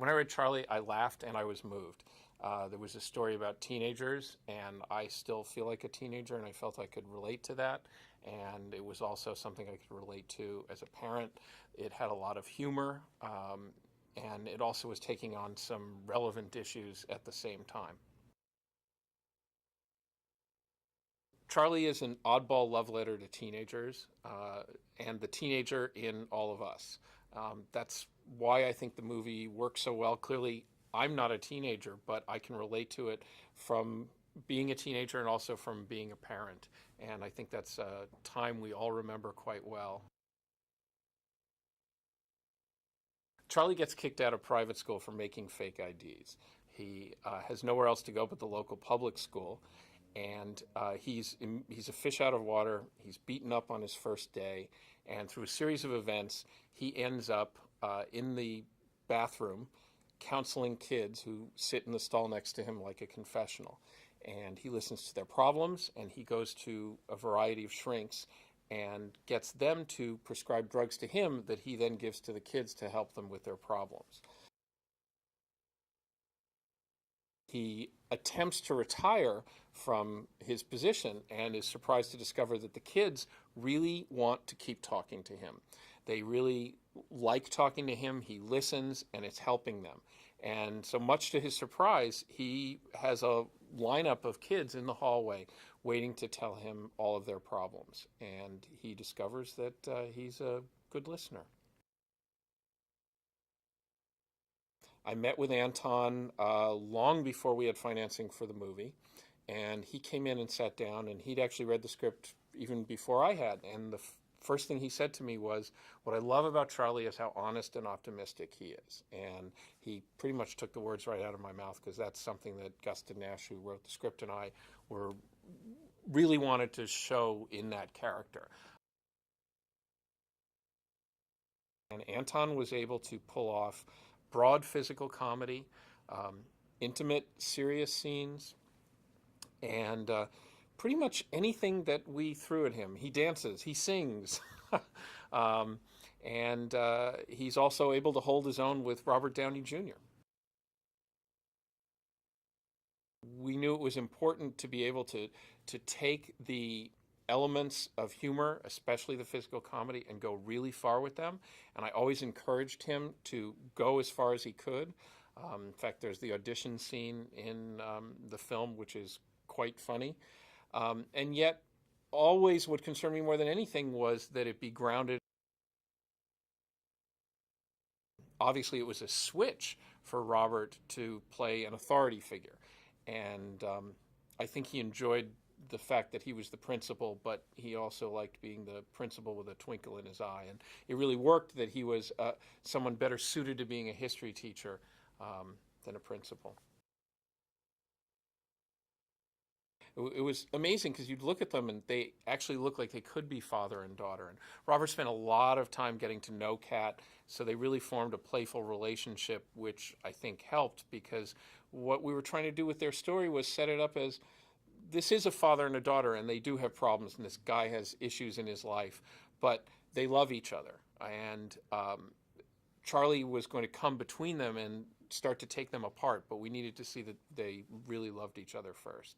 When I read Charlie, I laughed and I was moved. There was a story about teenagers, and I still feel like a teenager, and I felt I could relate to that. And it was also something I could relate to as a parent. It had a lot of humor, and it also was taking on some relevant issues at the same time. Charlie is an oddball love letter to teenagers and the teenager in all of us. That's why I think the movie works so well. Clearly, I'm not a teenager, but I can relate to it from being a teenager and also from being a parent. And I think that's a time we all remember quite well. Charlie gets kicked out of private school for making fake IDs. He has nowhere else to go but the local public school, and he's a fish out of water. He's beaten up on his first day, and through a series of events, he ends up in the bathroom counseling kids who sit in the stall next to him like a confessional. And he listens to their problems, and he goes to a variety of shrinks and gets them to prescribe drugs to him that he then gives to the kids to help them with their problems. He attempts to retire from his position and is surprised to discover that the kids really want to keep talking to him. They really like talking to him. He listens, and it's helping them. And so much to his surprise, he has a lineup of kids in the hallway waiting to tell him all of their problems. And he discovers that he's a good listener. I met with Anton long before we had financing for the movie, and he came in and sat down, and he'd actually read the script even before I had. And the first thing he said to me was, "What I love about Charlie is how honest and optimistic he is." And he pretty much took the words right out of my mouth, because that's something that Gustin Nash, who wrote the script, and I were really wanted to show in that character. And Anton was able to pull off broad physical comedy, intimate, serious scenes, and pretty much anything that we threw at him. He dances, he sings, and he's also able to hold his own with Robert Downey Jr. We knew it was important to be able to take the elements of humor, especially the physical comedy, and go really far with them. And I always encouraged him to go as far as he could. In fact, there's the audition scene in the film, which is quite funny. And yet, always what concerned me more than anything was that it be grounded. Obviously, it was a switch for Robert to play an authority figure. And I think he enjoyed the fact that he was the principal, but he also liked being the principal with a twinkle in his eye. And it really worked that he was someone better suited to being a history teacher than a principal. It was amazing because you'd look at them and they actually look like they could be father and daughter. And Robert spent a lot of time getting to know Kat, so they really formed a playful relationship, which I think helped, because what we were trying to do with their story was set it up as this is a father and a daughter, and they do have problems, and this guy has issues in his life, but they love each other. And Charlie was going to come between them and start to take them apart, but we needed to see that they really loved each other first.